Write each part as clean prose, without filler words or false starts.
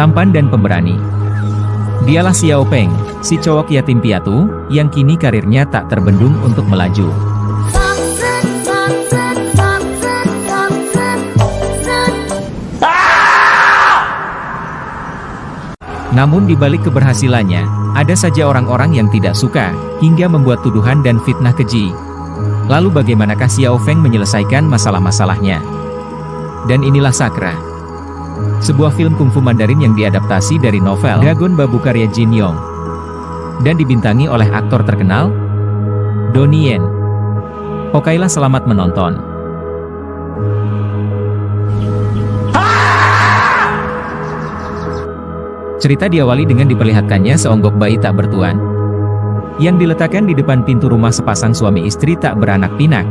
tampan dan pemberani. Dialah Xiao Peng, si cowok yatim piatu, yang kini karirnya tak terbendung untuk melaju. Namun di balik keberhasilannya, ada saja orang-orang yang tidak suka, hingga membuat tuduhan dan fitnah keji. Lalu bagaimanakah Xiao Feng menyelesaikan masalah-masalahnya? Dan inilah Sakra, sebuah film kungfu Mandarin yang diadaptasi dari novel Dagon Babu karya Jin Yong, dan dibintangi oleh aktor terkenal, Donnie Yen. Hokailah selamat menonton. Cerita diawali dengan diperlihatkannya seonggok bayi tak bertuan, yang diletakkan di depan pintu rumah sepasang suami istri tak beranak pinak.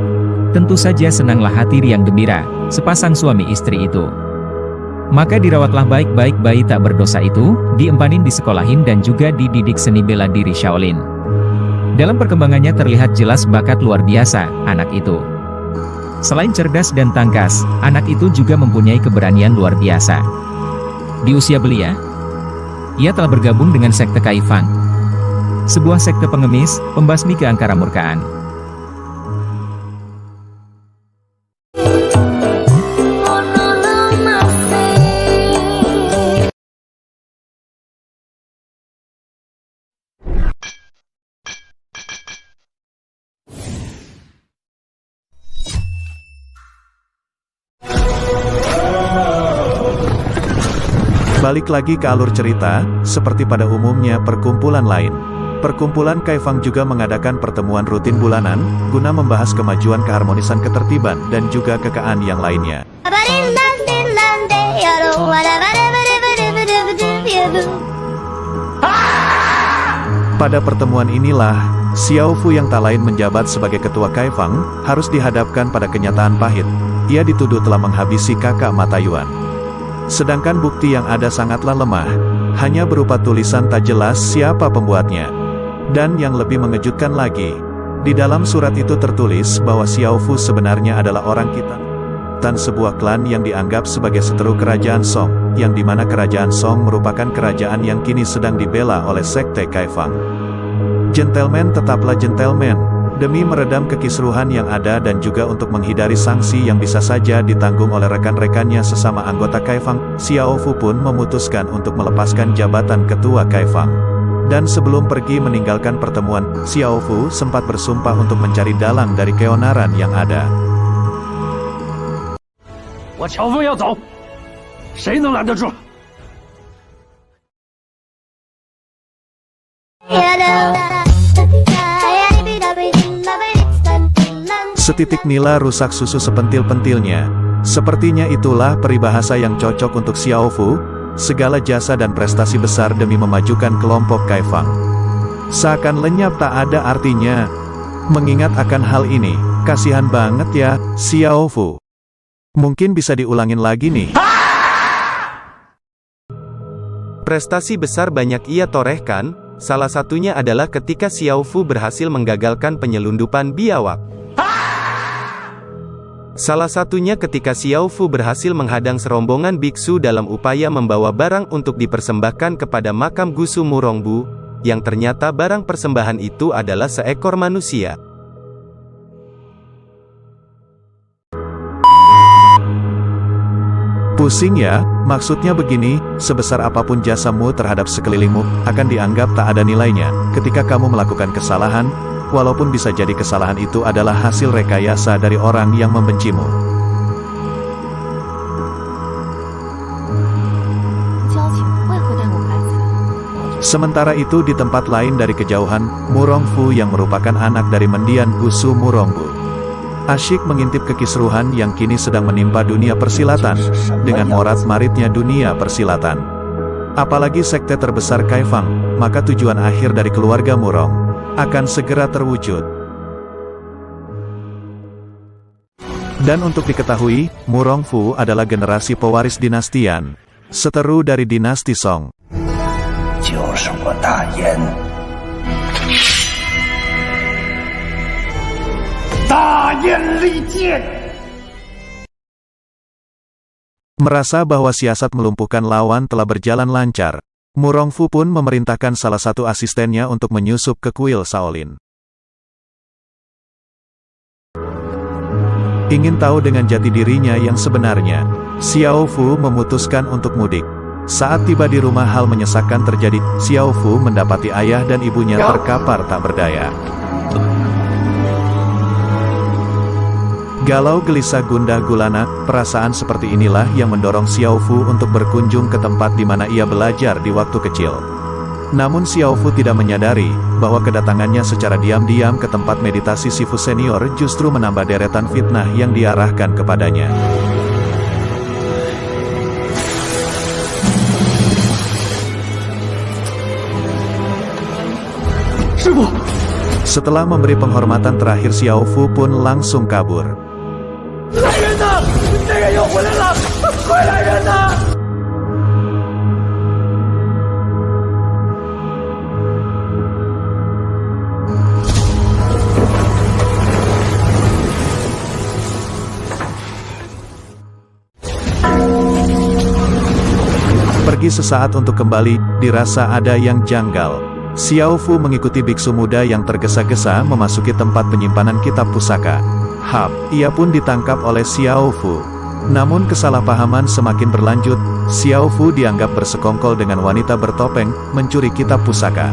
Tentu saja senanglah hati riang gembira sepasang suami istri itu. Maka dirawatlah baik-baik bayi tak berdosa itu, diempanin, disekolahin dan juga dididik seni bela diri Shaolin. Dalam perkembangannya terlihat jelas bakat luar biasa anak itu. Selain cerdas dan tangkas, anak itu juga mempunyai keberanian luar biasa. Di usia belia, ia telah bergabung dengan sekte Kaifang, sebuah sekte pengemis, pembasmi keangkara murkaan. Balik lagi ke alur cerita, seperti pada umumnya perkumpulan lain. Perkumpulan Kaifang juga mengadakan pertemuan rutin bulanan, guna membahas kemajuan keharmonisan ketertiban dan juga kekayaan yang lainnya. Pada pertemuan inilah, Xiao Fu yang tak lain menjabat sebagai ketua Kaifang, harus dihadapkan pada kenyataan pahit. Ia dituduh telah menghabisi kakak mata Yuan. Sedangkan bukti yang ada sangatlah lemah, hanya berupa tulisan tak jelas siapa pembuatnya. Dan yang lebih mengejutkan lagi, di dalam surat itu tertulis bahwa Xiao Fu sebenarnya adalah orang kita dan sebuah klan yang dianggap sebagai seteru kerajaan Song, yang dimana kerajaan Song merupakan kerajaan yang kini sedang dibela oleh sekte Kaifang. Gentleman tetaplah gentleman, demi meredam kekisruhan yang ada dan juga untuk menghindari sanksi yang bisa saja ditanggung oleh rekan-rekannya sesama anggota Kaifang, Xiao Fu pun memutuskan untuk melepaskan jabatan ketua Kaifang. Dan sebelum pergi meninggalkan pertemuan, Xiao Fu sempat bersumpah untuk mencari dalang dari keonaran yang ada. Setitik nila rusak susu sepentil-pentilnya. Sepertinya itulah peribahasa yang cocok untuk Xiao Fu, segala jasa dan prestasi besar demi memajukan kelompok Kaifang seakan lenyap tak ada artinya. Mengingat akan hal ini, kasihan banget ya, Xiao Fu. Mungkin bisa diulangin lagi nih. Prestasi besar banyak ia torehkan, salah satunya adalah ketika Xiao Fu berhasil menggagalkan penyelundupan biawak. Salah satunya ketika Xiao Fu berhasil menghadang serombongan biksu dalam upaya membawa barang untuk dipersembahkan kepada makam Gusu Murongbu, yang ternyata barang persembahan itu adalah seekor manusia. Pusing ya, maksudnya begini, sebesar apapun jasamu terhadap sekelilingmu, akan dianggap tak ada nilainya, ketika kamu melakukan kesalahan, walaupun bisa jadi kesalahan itu adalah hasil rekayasa dari orang yang membencimu. Sementara itu di tempat lain dari kejauhan, Murongfu yang merupakan anak dari mendiang Gusu Murongbu, asyik mengintip kekisruhan yang kini sedang menimpa dunia persilatan, dengan morat-maritnya dunia persilatan. Apalagi sekte terbesar Kaifang, maka tujuan akhir dari keluarga Murong akan segera terwujud. Dan untuk diketahui, Murongfu adalah generasi pewaris dinastian, seteru dari dinasti Song. Merasa bahwa siasat melumpuhkan lawan telah berjalan lancar, Murongfu pun memerintahkan salah satu asistennya untuk menyusup ke kuil Shaolin. Ingin tahu dengan jati dirinya yang sebenarnya, Xiao Fu memutuskan untuk mudik. Saat tiba di rumah hal menyesakkan terjadi, Xiao Fu mendapati ayah dan ibunya terkapar tak berdaya. Galau gelisah gundah gulana, perasaan seperti inilah yang mendorong Xiao Fu untuk berkunjung ke tempat di mana ia belajar di waktu kecil. Namun Xiao Fu tidak menyadari, bahwa kedatangannya secara diam-diam ke tempat meditasi Sifu senior justru menambah deretan fitnah yang diarahkan kepadanya. Setelah memberi penghormatan terakhir, Xiao Fu pun langsung kabur. Pergi sesaat untuk kembali, dirasa ada yang janggal. Xiao Fu mengikuti biksu muda yang tergesa-gesa memasuki tempat penyimpanan kitab pusaka. Ia pun ditangkap oleh Xiao Fu. Namun kesalahpahaman semakin berlanjut, Xiao Fu dianggap bersekongkol dengan wanita bertopeng, mencuri kitab pusaka.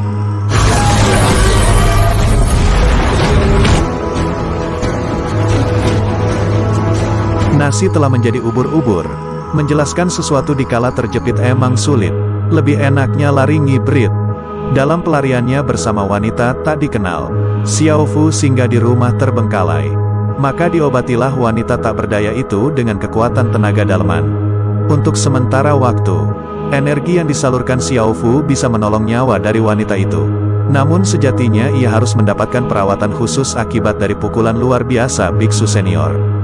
Nasi telah menjadi ubur-ubur. Menjelaskan sesuatu dikala terjepit emang sulit. Lebih enaknya lari ngibrit. Dalam pelariannya bersama wanita tak dikenal, Xiao Fu singgah di rumah terbengkalai. Maka diobatilah wanita tak berdaya itu dengan kekuatan tenaga daleman. Untuk sementara waktu, energi yang disalurkan Xiao Fu bisa menolong nyawa dari wanita itu. Namun sejatinya ia harus mendapatkan perawatan khusus akibat dari pukulan luar biasa biksu senior.